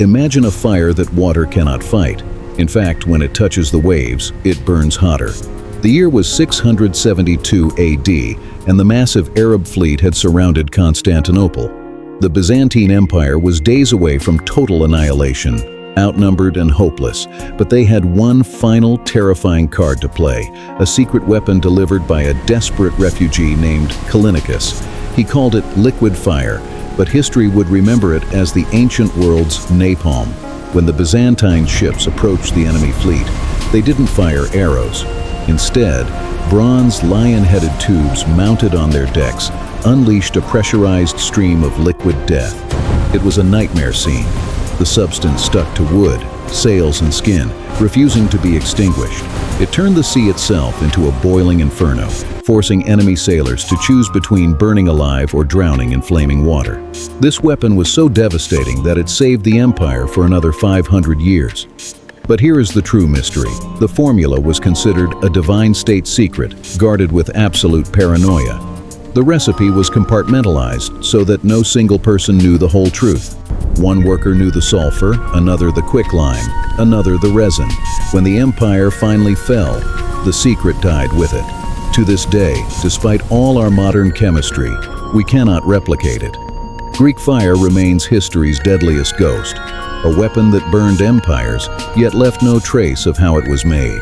Imagine a fire that water cannot fight. In fact, when it touches the waves, it burns hotter. The year was 672 AD, and the massive Arab fleet had surrounded Constantinople. The Byzantine Empire was days away from total annihilation, outnumbered and hopeless, but they had one final terrifying card to play, a secret weapon delivered by a desperate refugee named Callinicus. He called it liquid fire, but history would remember it as the ancient world's napalm. When the Byzantine ships approached the enemy fleet, they didn't fire arrows. Instead, bronze lion-headed tubes mounted on their decks unleashed a pressurized stream of liquid death. It was a nightmare scene. The substance stuck to wood, sails, and skin, refusing to be extinguished. It turned the sea itself into a boiling inferno, forcing enemy sailors to choose between burning alive or drowning in flaming water. This weapon was so devastating that it saved the empire for another 500 years. But here is the true mystery. The formula was considered a divine state secret, guarded with absolute paranoia. The recipe was compartmentalized so that no single person knew the whole truth. One worker knew the sulfur, another the quicklime, another the resin. When the empire finally fell, the secret died with it. To this day, despite all our modern chemistry, we cannot replicate it. Greek fire remains history's deadliest ghost, a weapon that burned empires, yet left no trace of how it was made.